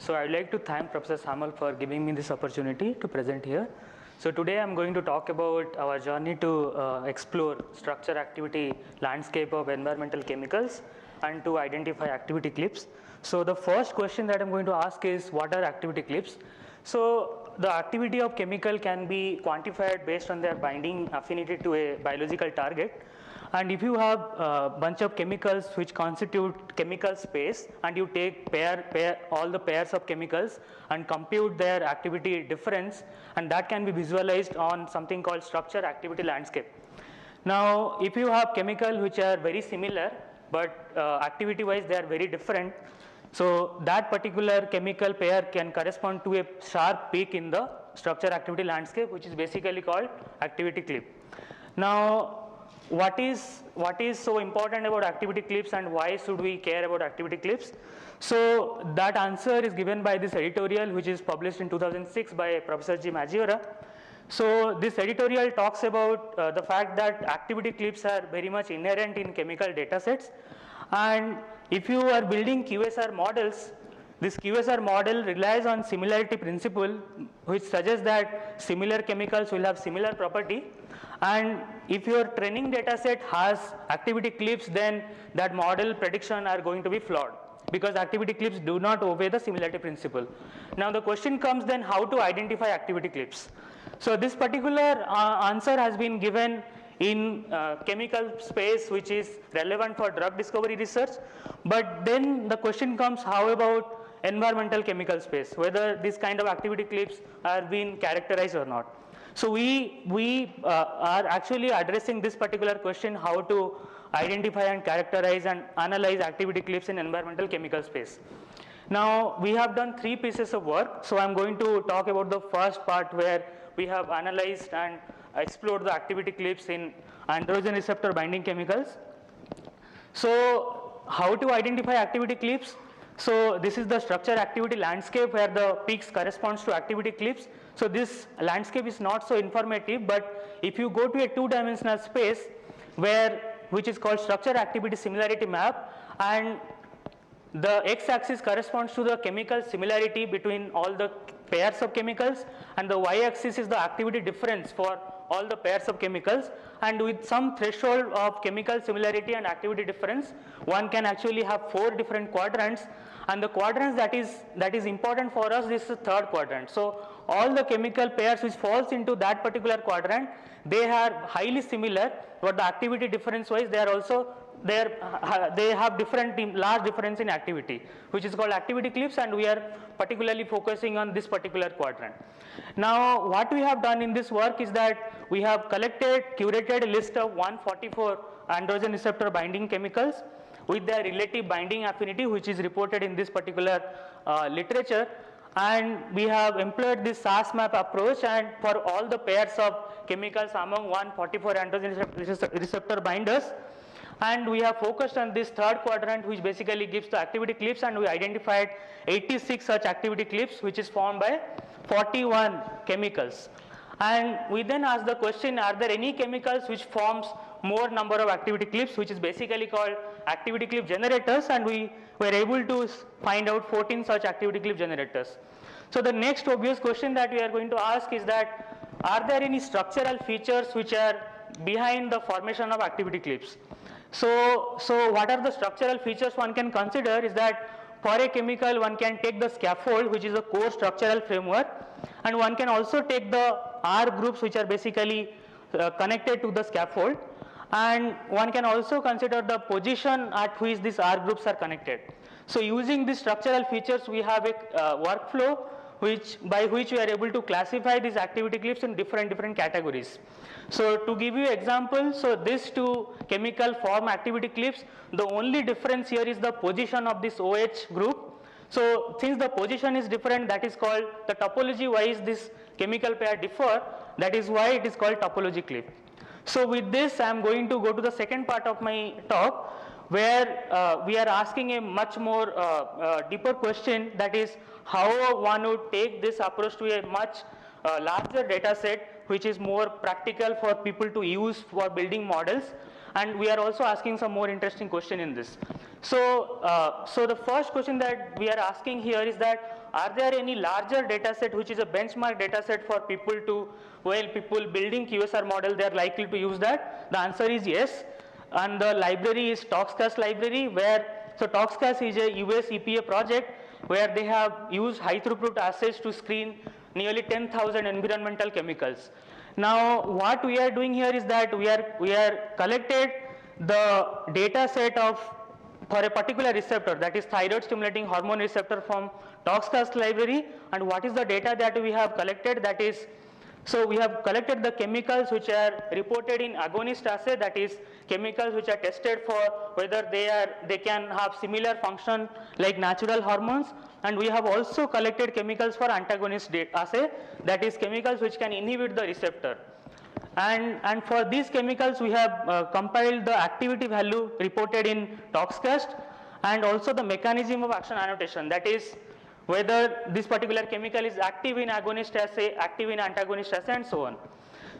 So I'd like to thank Professor Samal for giving me this opportunity to present here. So today I'm going to talk about our journey to explore structure activity landscape of environmental chemicals and to identify activity cliffs. So the first question that I'm going to ask is, what are activity cliffs? So the activity of chemical can be quantified based on their binding affinity to a biological target. And if you have a bunch of chemicals which constitute chemical space, and you take all the pairs of chemicals and compute their activity difference, and that can be visualized on something called structure activity landscape. Now if you have chemicals which are very similar, but activity wise they are very different, so that particular chemical pair can correspond to a sharp peak in the structure activity landscape, which is basically called activity cliff. Now what is so important about activity cliffs, and why should we care about activity cliffs? So that answer is given by this editorial, which is published in 2006 by Professor G. Maggiora. So this editorial talks about the fact that activity cliffs are very much inherent in chemical data sets, and if you are building QSR models, this QSR model relies on similarity principle, which suggests that similar chemicals will have similar property. And if your training data set has activity cliffs, then that model prediction are going to be flawed, because activity cliffs do not obey the similarity principle. Now the question comes then, how to identify activity cliffs? So this particular answer has been given in chemical space, which is relevant for drug discovery research. But then the question comes, how about environmental chemical space, whether this kind of activity cliffs are being characterized or not. So we are actually addressing this particular question, how to identify and characterize and analyze activity cliffs in environmental chemical space. Now we have done 3 pieces of work. So I'm going to talk about the first part, where we have analyzed and explored the activity cliffs in androgen receptor binding chemicals. So how to identify activity cliffs? So this is the structure activity landscape where the peaks corresponds to activity cliffs. So this landscape is not so informative, but if you go to a 2-dimensional space which is called structure activity similarity map, and the x-axis corresponds to the chemical similarity between all the pairs of chemicals, and the y-axis is the activity difference for all the pairs of chemicals, and with some threshold of chemical similarity and activity difference, one can actually have 4 different quadrants, and the quadrants that is important for us is the 3rd quadrant. So all the chemical pairs which falls into that particular quadrant, they are highly similar, but the activity difference wise they have large difference in activity, which is called activity cliffs, and we are particularly focusing on this particular quadrant. Now what we have done in this work is that we have curated a list of 144 androgen receptor binding chemicals with their relative binding affinity, which is reported in this particular literature, and we have employed this SAS map approach, and for all the pairs of chemicals among 144 androgen receptor binders, and we have focused on this 3rd quadrant, which basically gives the activity cliffs, and we identified 86 such activity cliffs, which is formed by 41 chemicals. And we then asked the question, are there any chemicals which forms more number of activity cliffs, which is basically called activity cliff generators, and we were able to find out 14 such activity cliff generators. So the next obvious question that we are going to ask is that, are there any structural features which are behind the formation of activity cliffs? So what are the structural features one can consider is that, for a chemical one can take the scaffold, which is a core structural framework, and one can also take the R groups which are basically connected to the scaffold, and one can also consider the position at which these R groups are connected. So using these structural features, we have a workflow by which we are able to classify these activity cliffs in different categories. So to give you example, so these 2 chemical form activity cliffs. The only difference here is the position of this OH group. So since the position is different, that is called, the topology wise this chemical pair differ, that is why it is called topology cliff. So with this I am going to go to the second part of my talk, where we are asking a much more deeper question, that is how one would take this approach to a much larger data set, which is more practical for people to use for building models. and we are also asking some more interesting question in this. So, so the first question that we are asking here is that, are there any larger data set which is a benchmark data set for people to, well, people building QSR model, they are likely to use that? The answer is yes, and the library is ToxCast library, where, so ToxCast is a US EPA project where they have used high throughput assays to screen nearly 10,000 environmental chemicals. Now, what we are doing here is that we are collected the data set of, for a particular receptor, that is thyroid stimulating hormone receptor, from ToxCast library. And what is the data that we have collected? That is, so we have collected the chemicals which are reported in agonist assay, that is chemicals which are tested for whether they can have similar function like natural hormones, and we have also collected chemicals for antagonist assay, that is chemicals which can inhibit the receptor. And for these chemicals we have compiled the activity value reported in ToxCast, and also the mechanism of action annotation, that is whether this particular chemical is active in agonist assay, active in antagonist assay, and so on.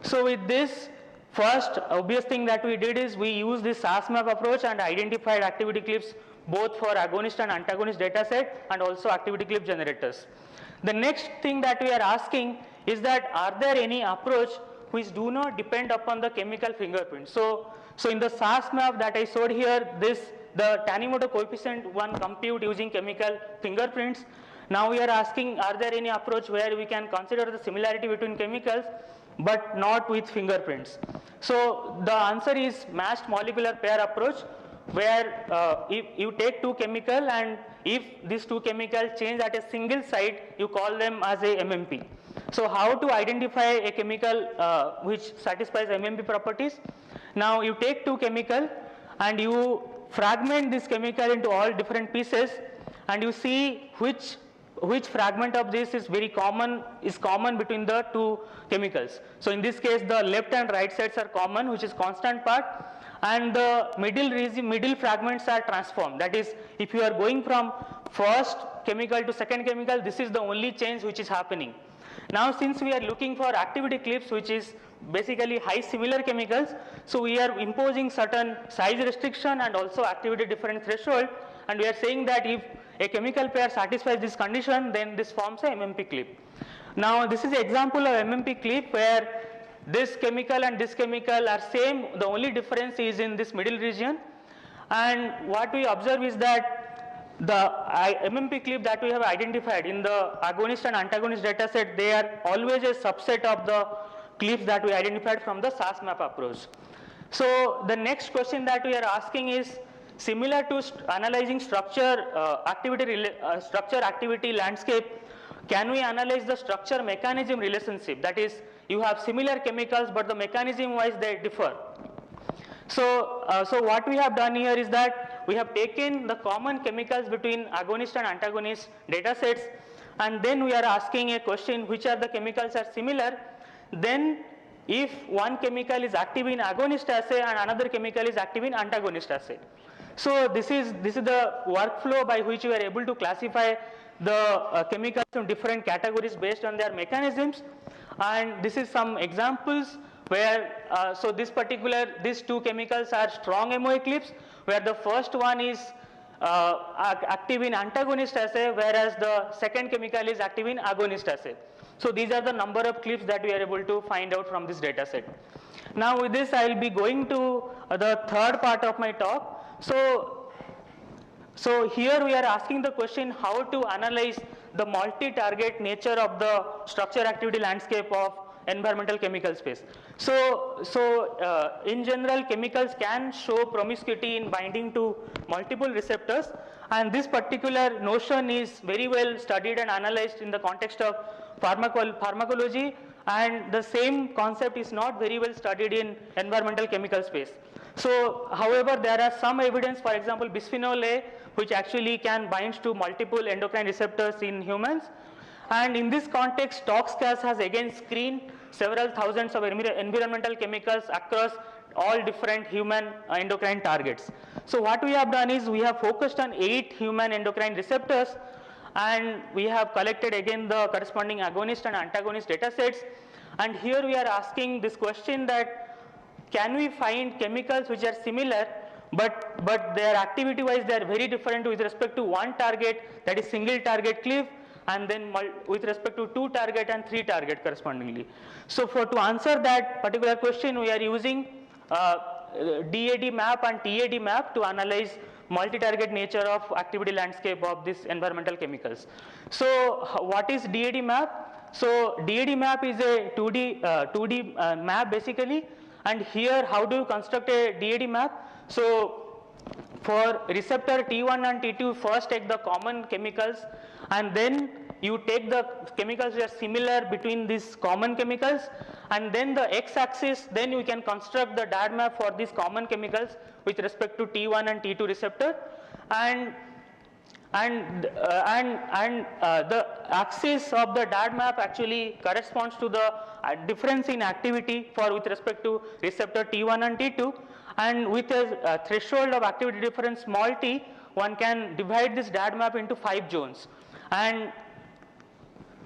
So with this, first obvious thing that we did is we used this SAS map approach and identified activity clips both for agonist and antagonist data set, and also activity clip generators. The next thing that we are asking is that, are there any approach which do not depend upon the chemical fingerprint? So in the SAS map that I showed here, the Tanimoto coefficient one compute using chemical fingerprints. Now we are asking, are there any approach where we can consider the similarity between chemicals but not with fingerprints? So the answer is matched molecular pair approach, where if you take two chemical, and if these two chemicals change at a single site, you call them as a MMP. So how to identify a chemical which satisfies MMP properties? Now you take two chemical and you fragment this chemical into all different pieces, and you see which fragment of this is common between the two chemicals. So in this case the left and right sides are common, which is constant part, and the middle fragments are transformed. That is, if you are going from first chemical to second chemical, this is the only change which is happening. Now since we are looking for activity clips which is basically high similar chemicals, so we are imposing certain size restriction and also activity difference threshold, and we are saying that if a chemical pair satisfies this condition, then this forms a MMP clip. Now this is an example of MMP clip where this chemical and this chemical are same, the only difference is in this middle region. And what we observe is that the MMP clip that we have identified in the agonist and antagonist data set, they are always a subset of the clips that we identified from the SAS map approach. So the next question that we are asking is, similar to analyzing structure activity landscape, can we analyze the structure mechanism relationship? That is, you have similar chemicals but the mechanism wise they differ. So what we have done here is that we have taken the common chemicals between agonist and antagonist data sets, and then we are asking a question, which are the chemicals are similar. Then if one chemical is active in agonist assay and another chemical is active in antagonist assay. So this is the workflow by which we are able to classify the chemicals in different categories based on their mechanisms. And this is some examples where so these two chemicals are strong MOA clips, where the first one is active in antagonist assay, whereas the second chemical is active in agonist assay. So these are the number of clips that we are able to find out from this data set. Now with this I will be going to the third part of my talk. So here we are asking the question, how to analyze the multi-target nature of the structure activity landscape of environmental chemical space. So in general, chemicals can show promiscuity in binding to multiple receptors, and this particular notion is very well studied and analyzed in the context of pharmacology, and the same concept is not very well studied in environmental chemical space. So however, there are some evidence, for example bisphenol A, which actually can bind to multiple endocrine receptors in humans, and in this context ToxCast has again screened several thousands of environmental chemicals across all different human endocrine targets. So what we have done is we have focused on 8 human endocrine receptors, and we have collected again the corresponding agonist and antagonist data sets, and here we are asking this question that can we find chemicals which are similar, but their activity wise they are very different with respect to one target, that is single target cliff, and then with respect to 2 target and 3 target correspondingly. So to answer that particular question, we are using DAD map and TAD map to analyze multi-target nature of activity landscape of these environmental chemicals. So what is DAD map? So DAD map is a 2D map basically, and here how do you construct a DAD map? So for receptor T1 and T2, first take the common chemicals, and then you take the chemicals that are similar between these common chemicals, and then the x-axis, then you can construct the DAD map for these common chemicals with respect to T1 and T2 receptor, and the axis of the DAD map actually corresponds to the difference in activity with respect to receptor T1 and T2, and with a threshold of activity difference small t, one can divide this DAD map into 5 zones, and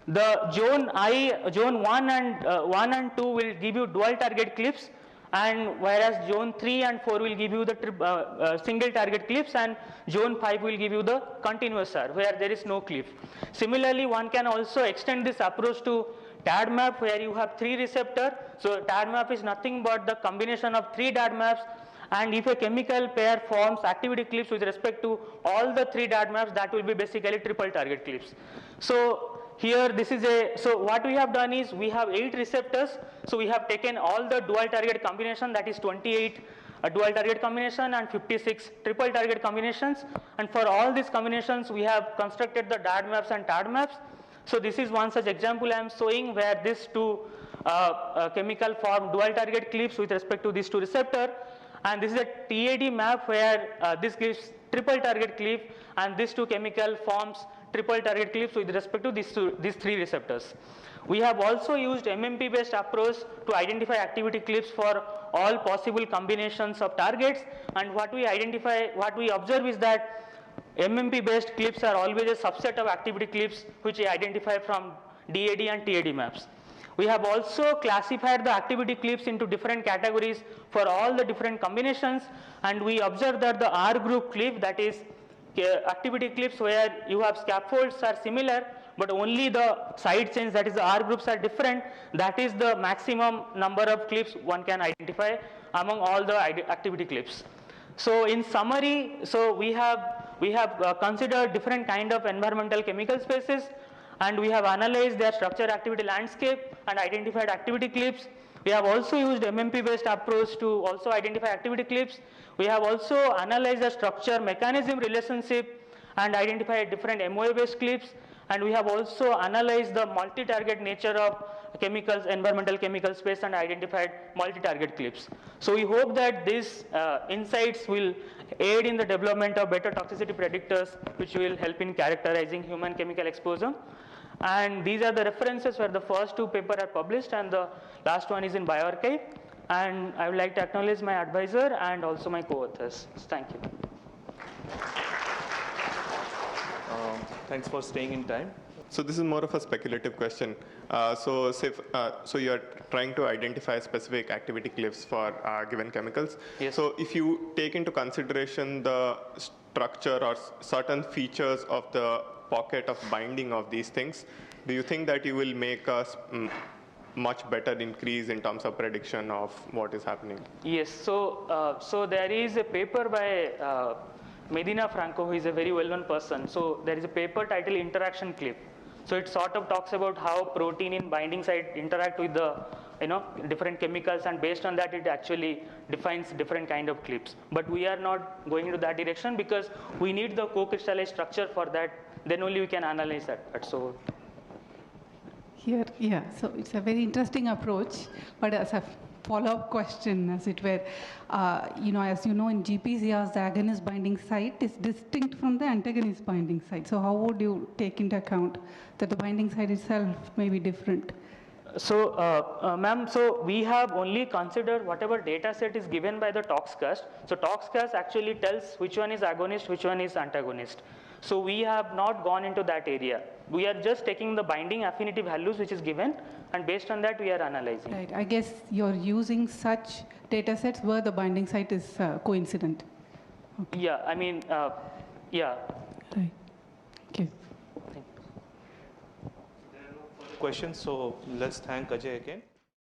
the zone 1 and 2 will give you dual target cliffs, and whereas zone 3 and 4 will give you the single target cliffs, and zone 5 will give you the continuous R where there is no cliff. Similarly, one can also extend this approach to DAD map where you have 3 receptor. So DAD map is nothing but the combination of 3 DAD maps, and if a chemical pair forms activity cliffs with respect to all the 3 DAD maps, that will be basically triple target cliffs. So here this is so what we have done is we have 8 receptors, so we have taken all the dual target combination, that is 28 dual target combination and 56 triple target combinations, and for all these combinations we have constructed the DAD maps and TAD maps. So this is one such example I am showing where these 2 chemical form dual target cliffs with respect to these 2 receptor, and this is a TAD map where this gives triple target cliff, and these 2 chemical forms triple target cliffs with respect to these 3 receptors. We have also used MMP based approach to identify activity cliffs for all possible combinations of targets, and what we observe is that MMP based cliffs are always a subset of activity cliffs which we identify from DAD and TAD maps. We have also classified the activity cliffs into different categories for all the different combinations, and we observe that the R group cliff, that is activity cliffs where you have scaffolds are similar but only the side chains, that is the R groups, are different, that is the maximum number of cliffs one can identify among all the activity cliffs. So in summary, so we have considered different kind of environmental chemical spaces, and we have analyzed their structure activity landscape and identified activity cliffs. We have also used MMP based approach to also identify activity cliffs. We have also analyzed the structure mechanism relationship and identified different MOA based cliffs, and we have also analyzed the multi-target nature of chemicals, environmental chemical space, and identified multi-target cliffs. So we hope that these insights will aid in the development of better toxicity predictors which will help in characterizing human chemical exposure. And these are the references where the first 2 papers are published and the last one is in bioarchive. And I would like to acknowledge my advisor and also my co-authors. Thank you. Thanks for staying in time. So this is more of a speculative question. So you are trying to identify specific activity cliffs for given chemicals. Yes. So if you take into consideration the structure or certain features of the pocket of binding of these things, do you think that you will make a much better increase in terms of prediction of what is happening? Yes. So there is a paper by Medina Franco, who is a very well-known person. So there is a paper titled Interaction Cliff. So it sort of talks about how protein in binding site interact with the different chemicals, and based on that it actually defines different kind of cliffs. But we are not going into that direction because we need the co-crystallized structure for that. Then only we can analyze that. So here, yeah. So it's a very interesting approach, but as a follow-up question, as it were, as you know, in GPCRs, the agonist binding site is distinct from the antagonist binding site. So how would you take into account that the binding site itself may be different? So, ma'am, so we have only considered whatever data set is given by the toxcast. So, toxcast actually tells which one is agonist, which one is antagonist. So, we have not gone into that area. We are just taking the binding affinity values which is given, and based on that we are analyzing. Right. I guess you're using such data sets where the binding site is coincident. Okay. Yeah, I mean, yeah. Right. Okay. Questions, so let's thank Ajay again.